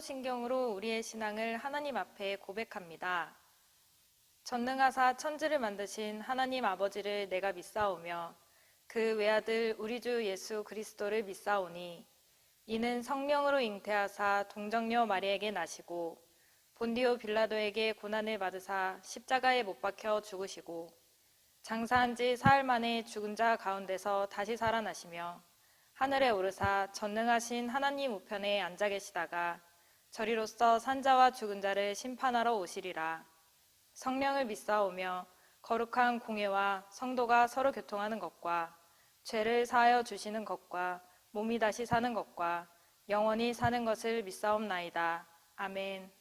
사도신경으로 우리의 신앙을 하나님 앞에 고백합니다. 전능하사 천지를 만드신 하나님 아버지를 내가 믿사오며 그 외아들 우리 주 예수 그리스도를 믿사오니 이는 성령으로 잉태하사 동정녀 마리에게 나시고 본디오 빌라도에게 고난을 받으사 십자가에 못 박혀 죽으시고 장사한 지 사흘 만에 죽은 자 가운데서 다시 살아나시며 하늘에 오르사 전능하신 하나님 우편에 앉아 계시다가 저리로서 산자와 죽은 자를 심판하러 오시리라. 성령을 믿사오며 거룩한 공회와 성도가 서로 교통하는 것과 죄를 사하여 주시는 것과 몸이 다시 사는 것과 영원히 사는 것을 믿사옵나이다. 아멘.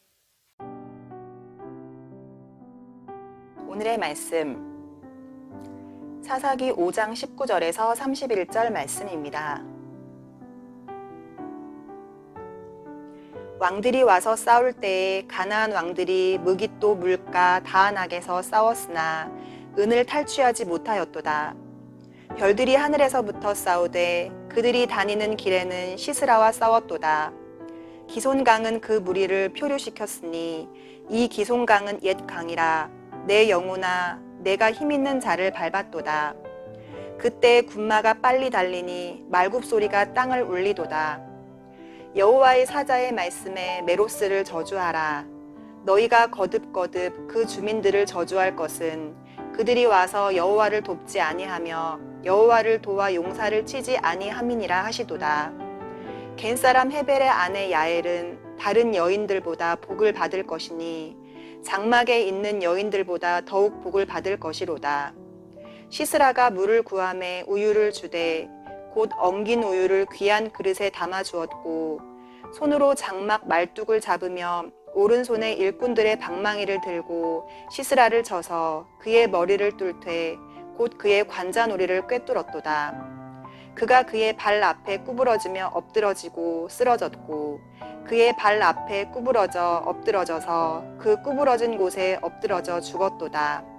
오늘의 말씀 사사기 5장 19절에서 31절 말씀입니다. 왕들이 와서 싸울 때에 가나안 왕들이 무깃도 물가 다한악에서 싸웠으나 은을 탈취하지 못하였도다. 별들이 하늘에서부터 싸우되 그들이 다니는 길에는 시스라와 싸웠도다. 기손강은 그 무리를 표류시켰으니 이 기손강은 옛 강이라. 내 영혼아 내가 힘있는 자를 밟았도다. 그때 군마가 빨리 달리니 말굽소리가 땅을 울리도다. 여호와의 사자의 말씀에 메로스를 저주하라. 너희가 거듭거듭 그 주민들을 저주할 것은 그들이 와서 여호와를 돕지 아니하며 여호와를 도와 용사를 치지 아니함이니라 하시도다. 겐사람 헤벨의 아내 야엘은 다른 여인들보다 복을 받을 것이니 장막에 있는 여인들보다 더욱 복을 받을 것이로다. 시스라가 물을 구함에 우유를 주되 곧 엉긴 우유를 귀한 그릇에 담아 주었고 손으로 장막 말뚝을 잡으며 오른손에 일꾼들의 방망이를 들고 시스라를 쳐서 그의 머리를 뚫되 곧 그의 관자놀이를 꿰뚫었도다. 그가 그의 발 앞에 구부러지며 엎드러지고 쓰러졌고 그의 발 앞에 구부러져 엎드러져서 그 구부러진 곳에 엎드러져 죽었도다.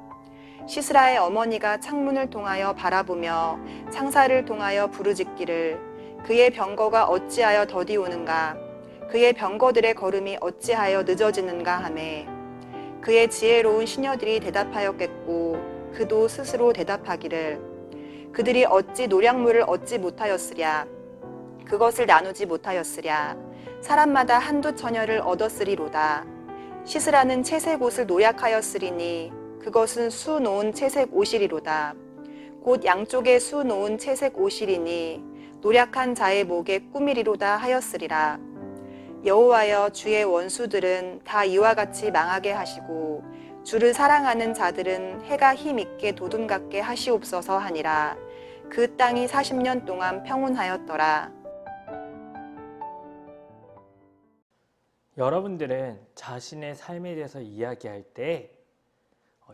시스라의 어머니가 창문을 통하여 바라보며 창살을 통하여 부르짖기를 그의 병거가 어찌하여 더디 오는가 그의 병거들의 걸음이 어찌하여 늦어지는가 하매 그의 지혜로운 시녀들이 대답하였겠고 그도 스스로 대답하기를 그들이 어찌 노량물을 얻지 못하였으랴 그것을 나누지 못하였으랴 사람마다 한두 처녀를 얻었으리로다. 시스라는 채색 옷을 노약하였으리니 그것은 수 놓은 채색 옷이리로다. 곧 양쪽에 수 놓은 채색 옷이리니 노략한 자의 목에 꾸미리로다 하였으리라. 여호와여 주의 원수들은 다 이와 같이 망하게 하시고 주를 사랑하는 자들은 해가 힘있게 도둠 같게 하시옵소서 하니라. 그 땅이 40년 동안 평온하였더라. 여러분들은 자신의 삶에 대해서 이야기할 때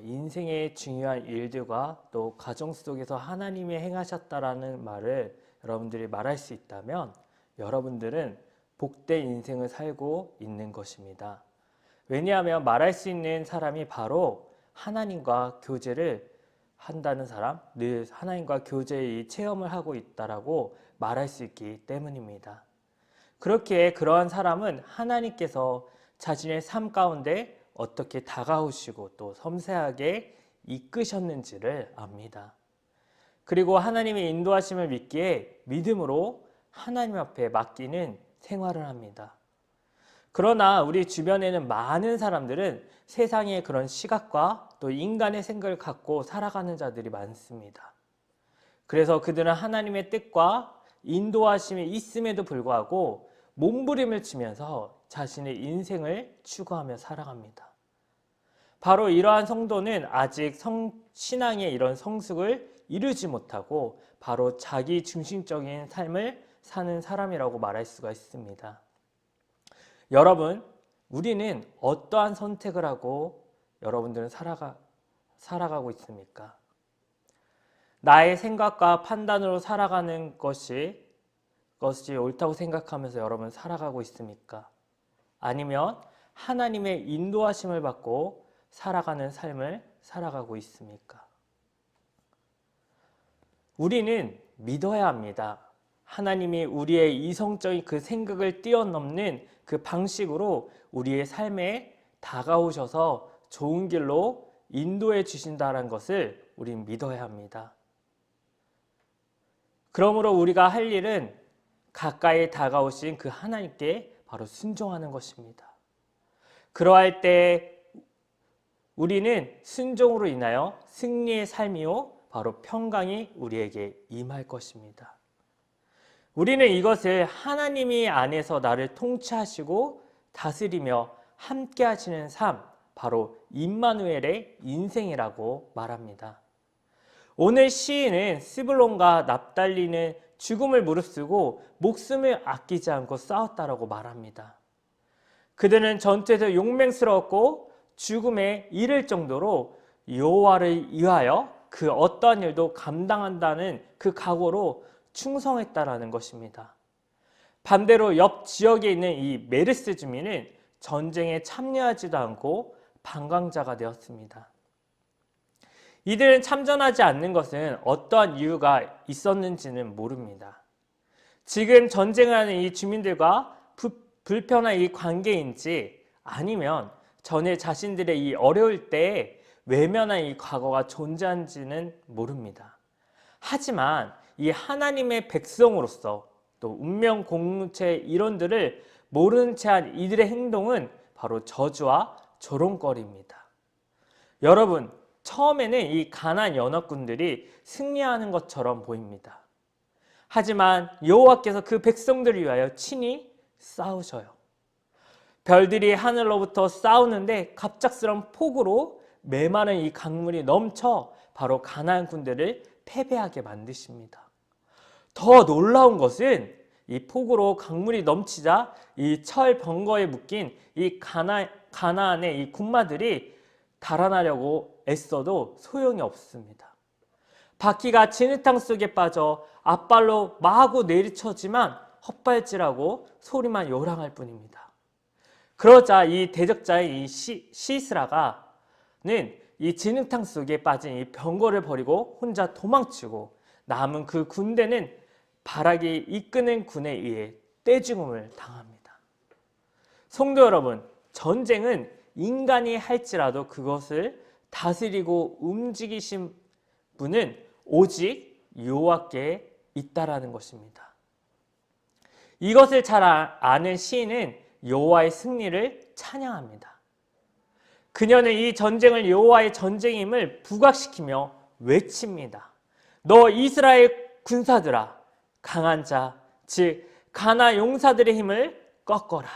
인생의 중요한 일들과 또 가정 속에서 하나님이 행하셨다라는 말을 여러분들이 말할 수 있다면 여러분들은 복된 인생을 살고 있는 것입니다. 왜냐하면 말할 수 있는 사람이 바로 하나님과 교제를 한다는 사람, 늘 하나님과 교제의 체험을 하고 있다라고 말할 수 있기 때문입니다. 그렇기에 그러한 사람은 하나님께서 자신의 삶 가운데 어떻게 다가오시고 또 섬세하게 이끄셨는지를 압니다. 그리고 하나님의 인도하심을 믿기에 믿음으로 하나님 앞에 맡기는 생활을 합니다. 그러나 우리 주변에는 많은 사람들은 세상의 그런 시각과 또 인간의 생각을 갖고 살아가는 자들이 많습니다. 그래서 그들은 하나님의 뜻과 인도하심이 있음에도 불구하고 몸부림을 치면서 자신의 인생을 추구하며 살아갑니다. 바로 이러한 성도는 아직 신앙의 이런 성숙을 이루지 못하고 바로 자기 중심적인 삶을 사는 사람이라고 말할 수가 있습니다. 여러분, 우리는 어떠한 선택을 하고 여러분들은 살아가고 있습니까? 나의 생각과 판단으로 살아가는 것이 옳다고 생각하면서 여러분 살아가고 있습니까? 아니면 하나님의 인도하심을 받고 살아가는 삶을 살아가고 있습니까? 우리는 믿어야 합니다. 하나님이 우리의 이성적인 그 생각을 뛰어넘는 그 방식으로 우리의 삶에 다가오셔서 좋은 길로 인도해 주신다는 것을 우린 믿어야 합니다. 그러므로 우리가 할 일은 가까이 다가오신 그 하나님께 바로 순종하는 것입니다. 그러할 때 우리는 순종으로 인하여 승리의 삶이요 바로 평강이 우리에게 임할 것입니다. 우리는 이것을 하나님이 안에서 나를 통치하시고 다스리며 함께 하시는 삶, 바로 임마누엘의 인생이라고 말합니다. 오늘 시인은 스불론과 납달리는 죽음을 무릅쓰고 목숨을 아끼지 않고 싸웠다라고 말합니다. 그들은 전투에서 용맹스러웠고 죽음에 이를 정도로 여호와를 위하여 그 어떠한 일도 감당한다는 그 각오로 충성했다라는 것입니다. 반대로 옆 지역에 있는 이 메르스 주민은 전쟁에 참여하지도 않고 방광자가 되었습니다. 이들은 참전하지 않는 것은 어떠한 이유가 있었는지는 모릅니다. 지금 전쟁을 하는 이 주민들과 불편한 이 관계인지 아니면 전에 자신들의 이 어려울 때에 외면한 이 과거가 존재한지는 모릅니다. 하지만 이 하나님의 백성으로서 또 운명 공동체의 일원들을 모르는 채 한 이들의 행동은 바로 저주와 조롱거리입니다. 여러분, 처음에는 이 가나안 연합군들이 승리하는 것처럼 보입니다. 하지만 여호와께서 그 백성들을 위하여 친히 싸우셔요. 별들이 하늘로부터 싸우는데 갑작스러운 폭우로 메마른 이 강물이 넘쳐 바로 가나안 군대를 패배하게 만드십니다. 더 놀라운 것은 이 폭우로 강물이 넘치자 이 철 벙거에 묶인 이 가나안의 이 군마들이 달아나려고 애써도 소용이 없습니다. 바퀴가 진흙탕 속에 빠져 앞발로 마구 내리쳐지만 헛발질하고 소리만 요랑할 뿐입니다. 그러자 이 대적자의 이 시스라가는 이 진흙탕 속에 빠진 이 병거를 버리고 혼자 도망치고 남은 그 군대는 바락이 이끄는 군에 의해 떼죽음을 당합니다. 성도 여러분, 전쟁은 인간이 할지라도 그것을 다스리고 움직이신 분은 오직 여호와께 있다라는 것입니다. 이것을 잘 아는 시인은 여호와의 승리를 찬양합니다. 그녀는 이 전쟁을 여호와의 전쟁임을 부각시키며 외칩니다. 너 이스라엘 군사들아, 강한 자, 즉 가나 용사들의 힘을 꺾어라.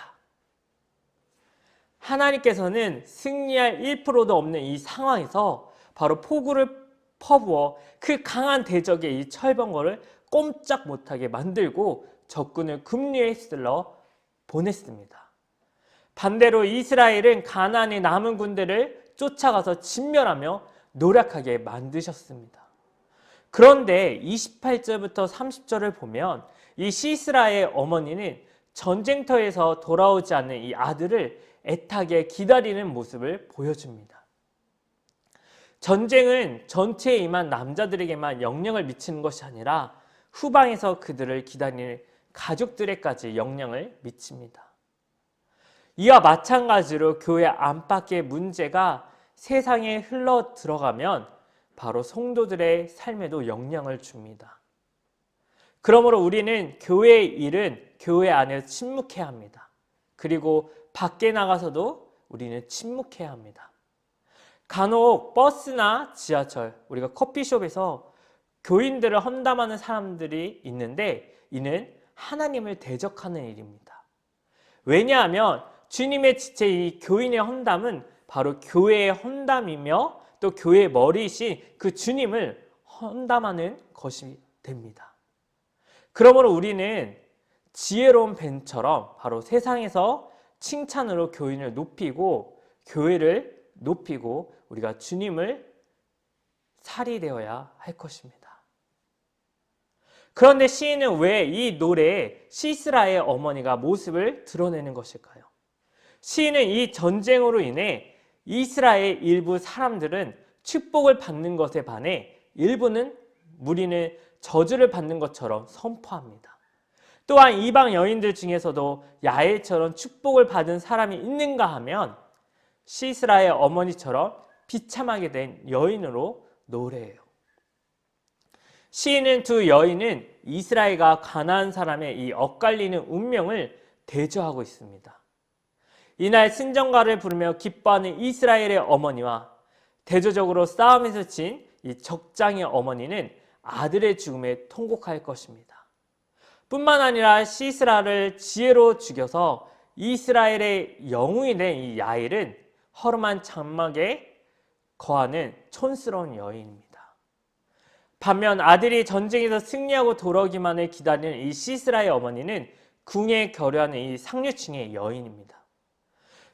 하나님께서는 승리할 1%도 없는 이 상황에서 바로 폭우를 퍼부어 그 강한 대적의 이 철병거를 꼼짝 못하게 만들고 적군을 금리에 휩쓸러 보냈습니다. 반대로 이스라엘은 가나안의 남은 군대를 쫓아가서 진멸하며 노력하게 만드셨습니다. 그런데 28절부터 30절을 보면 이 시스라의 어머니는 전쟁터에서 돌아오지 않는 이 아들을 애타게 기다리는 모습을 보여줍니다. 전쟁은 전투에 임한 남자들에게만 영향을 미치는 것이 아니라 후방에서 그들을 기다리는 가족들에까지 영향을 미칩니다. 이와 마찬가지로 교회 안팎의 문제가 세상에 흘러 들어가면 바로 성도들의 삶에도 영향을 줍니다. 그러므로 우리는 교회의 일은 교회 안에서 침묵해야 합니다. 그리고 밖에 나가서도 우리는 침묵해야 합니다. 간혹 버스나 지하철, 우리가 커피숍에서 교인들을 험담하는 사람들이 있는데 이는 하나님을 대적하는 일입니다. 왜냐하면 주님의 지체 이 교인의 험담은 바로 교회의 험담이며 또 교회의 머리이신 그 주님을 험담하는 것이 됩니다. 그러므로 우리는 지혜로운 뱀처럼 바로 세상에서 칭찬으로 교인을 높이고 교회를 높이고 우리가 주님을 살이 되어야 할 것입니다. 그런데 시인은 왜 이 노래에 시스라의 어머니가 모습을 드러내는 것일까요? 시인은 이 전쟁으로 인해 이스라엘 일부 사람들은 축복을 받는 것에 반해 일부는 무리는 저주를 받는 것처럼 선포합니다. 또한 이방 여인들 중에서도 야엘처럼 축복을 받은 사람이 있는가 하면 시스라의 어머니처럼 비참하게 된 여인으로 노래해요. 시인은 두 여인은 이스라엘과 가나안 사람의 이 엇갈리는 운명을 대조하고 있습니다. 이날 신정가를 부르며 기뻐하는 이스라엘의 어머니와 대조적으로 싸움에서 진 이 적장의 어머니는 아들의 죽음에 통곡할 것입니다. 뿐만 아니라 시스라를 지혜로 죽여서 이스라엘의 영웅이 된 이 야엘은 허름한 장막에 거하는 촌스러운 여인입니다. 반면 아들이 전쟁에서 승리하고 돌아오기만을 기다리는 이 시스라의 어머니는 궁에 결여하는 이 상류층의 여인입니다.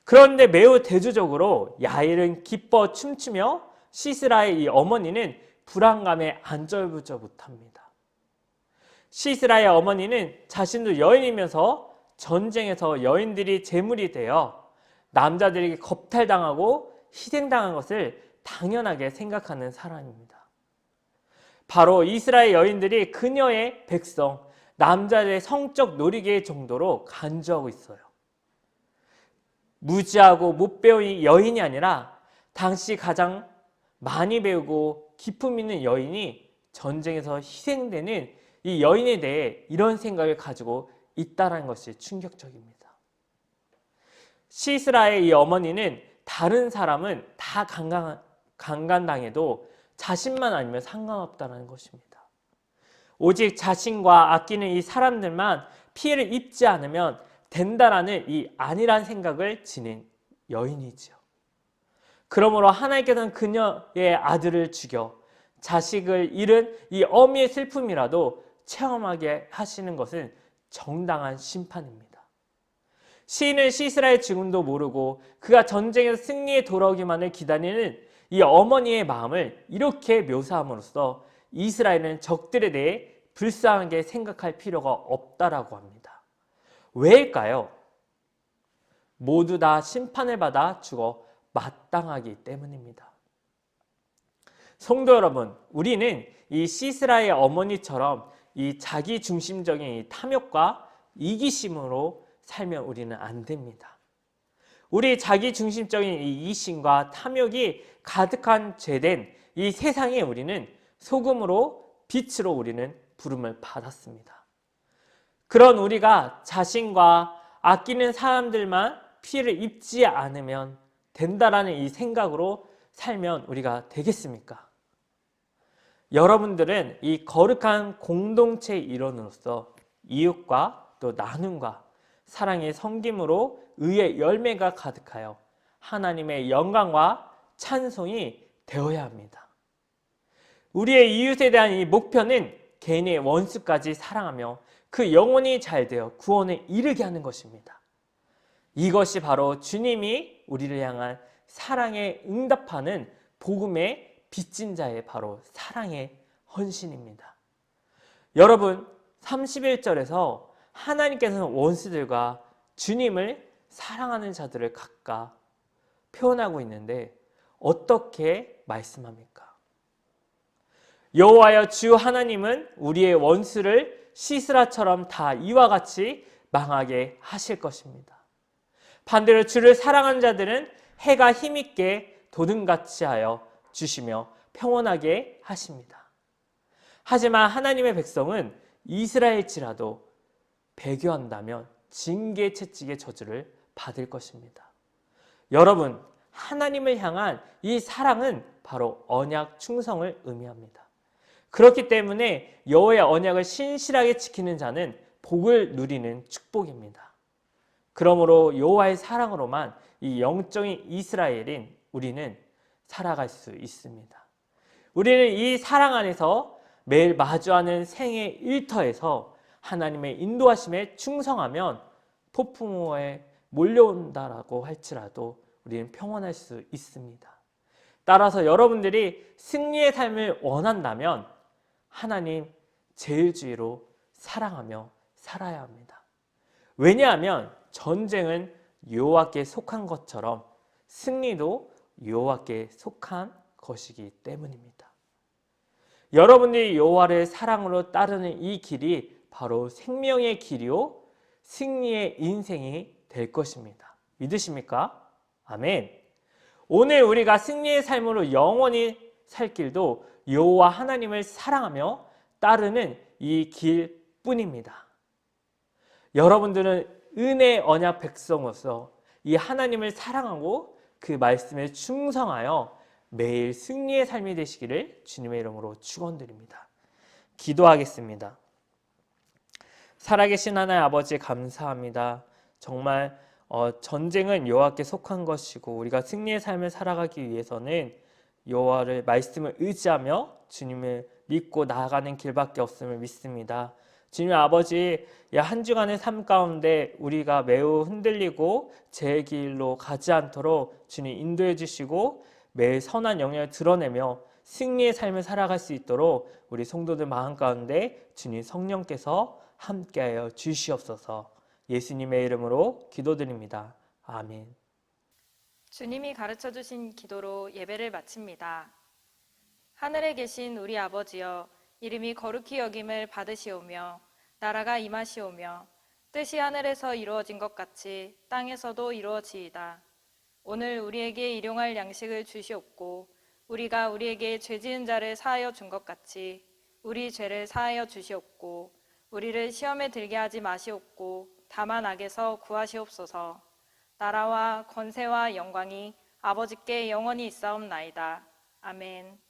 그런데 매우 대조적으로 야엘은 기뻐 춤추며 시스라의 이 어머니는 불안감에 안절부절 못합니다. 시스라의 어머니는 자신도 여인이면서 전쟁에서 여인들이 제물이 되어 남자들에게 겁탈당하고 희생당한 것을 당연하게 생각하는 사람입니다. 바로 이스라엘 여인들이 그녀의 백성, 남자들의 성적 놀이개 정도로 간주하고 있어요. 무지하고 못 배운 여인이 아니라 당시 가장 많이 배우고 기품 있는 여인이 전쟁에서 희생되는 이 여인에 대해 이런 생각을 가지고 있다는 것이 충격적입니다. 시스라의 이 어머니는 다른 사람은 다 강간당해도 자신만 아니면 상관없다는 것입니다. 오직 자신과 아끼는 이 사람들만 피해를 입지 않으면 된다라는 이 아니란 생각을 지닌 여인이지요. 그러므로 하나님께서는 그녀의 아들을 죽여 자식을 잃은 이 어미의 슬픔이라도 체험하게 하시는 것은 정당한 심판입니다. 시인은 시스라의 죽음도 모르고 그가 전쟁에서 승리에 돌아오기만을 기다리는 이 어머니의 마음을 이렇게 묘사함으로써 이스라엘은 적들에 대해 불쌍하게 생각할 필요가 없다라고 합니다. 왜일까요? 모두 다 심판을 받아 죽어 마땅하기 때문입니다. 성도 여러분, 우리는 이 시스라의 어머니처럼 이 자기 중심적인 이 탐욕과 이기심으로 살면 우리는 안 됩니다. 우리 자기 중심적인 이 이심과 탐욕이 가득한 죄된 이 세상에 우리는 소금으로 빛으로 우리는 부름을 받았습니다. 그런 우리가 자신과 아끼는 사람들만 피해를 입지 않으면 된다라는 이 생각으로 살면 우리가 되겠습니까? 여러분들은 이 거룩한 공동체의 일원으로서 이웃과 또 나눔과 사랑의 섬김으로 의의 열매가 가득하여 하나님의 영광과 찬송이 되어야 합니다. 우리의 이웃에 대한 이 목표는 개인의 원수까지 사랑하며 그 영혼이 잘 되어 구원에 이르게 하는 것입니다. 이것이 바로 주님이 우리를 향한 사랑에 응답하는 복음의 빚진 자의 바로 사랑의 헌신입니다. 여러분, 31절에서 하나님께서는 원수들과 주님을 사랑하는 자들을 각각 표현하고 있는데 어떻게 말씀합니까? 여호와여 주 하나님은 우리의 원수를 시스라처럼 다 이와 같이 망하게 하실 것입니다. 반대로 주를 사랑하는 자들은 해가 힘있게 도등같이 하여 주시며 평온하게 하십니다. 하지만 하나님의 백성은 이스라엘일지라도 배교한다면 징계 채찍의 저주를 받을 것입니다. 여러분, 하나님을 향한 이 사랑은 바로 언약 충성을 의미합니다. 그렇기 때문에 여호와의 언약을 신실하게 지키는 자는 복을 누리는 축복입니다. 그러므로 여호와의 사랑으로만 이 영적인 이스라엘인 우리는 살아갈 수 있습니다. 우리는 이 사랑 안에서 매일 마주하는 생의 일터에서 하나님의 인도하심에 충성하면 폭풍우에 몰려온다라고 할지라도 우리는 평온할 수 있습니다. 따라서 여러분들이 승리의 삶을 원한다면 하나님 제일주의로 사랑하며 살아야 합니다. 왜냐하면 전쟁은 여호와께 속한 것처럼 승리도 여호와께 속한 것이기 때문입니다. 여러분들이 여호와를 사랑으로 따르는 이 길이 바로 생명의 길이요 승리의 인생이 될 것입니다. 믿으십니까? 아멘. 오늘 우리가 승리의 삶으로 영원히 살 길도 여호와 하나님을 사랑하며 따르는 이 길뿐입니다. 여러분들은 은혜 언약 백성으로서 이 하나님을 사랑하고 그 말씀에 충성하여 매일 승리의 삶이 되시기를 주님의 이름으로 축원드립니다. 기도하겠습니다. 살아계신 하나님 아버지 감사합니다. 정말 전쟁은 여호와께 속한 것이고 우리가 승리의 삶을 살아가기 위해서는 여호와를 말씀을 의지하며 주님을 믿고 나아가는 길밖에 없음을 믿습니다. 주님 아버지, 한 주간의 삶 가운데 우리가 매우 흔들리고 제 길로 가지 않도록 주님 인도해 주시고 매일 선한 영향을 드러내며 승리의 삶을 살아갈 수 있도록 우리 성도들 마음 가운데 주님 성령께서 함께하여 주시옵소서. 예수님의 이름으로 기도드립니다. 아멘. 주님이 가르쳐 주신 기도로 예배를 마칩니다. 하늘에 계신 우리 아버지여, 이름이 거룩히 여김을 받으시오며 나라가 임하시오며 뜻이 하늘에서 이루어진 것 같이 땅에서도 이루어지이다. 오늘 우리에게 일용할 양식을 주시옵고 우리가 우리에게 죄 지은 자를 사하여 준 것 같이 우리 죄를 사하여 주시옵고 우리를 시험에 들게 하지 마시옵고 다만 악에서 구하시옵소서. 나라와 권세와 영광이 아버지께 영원히 있사옵나이다. 아멘.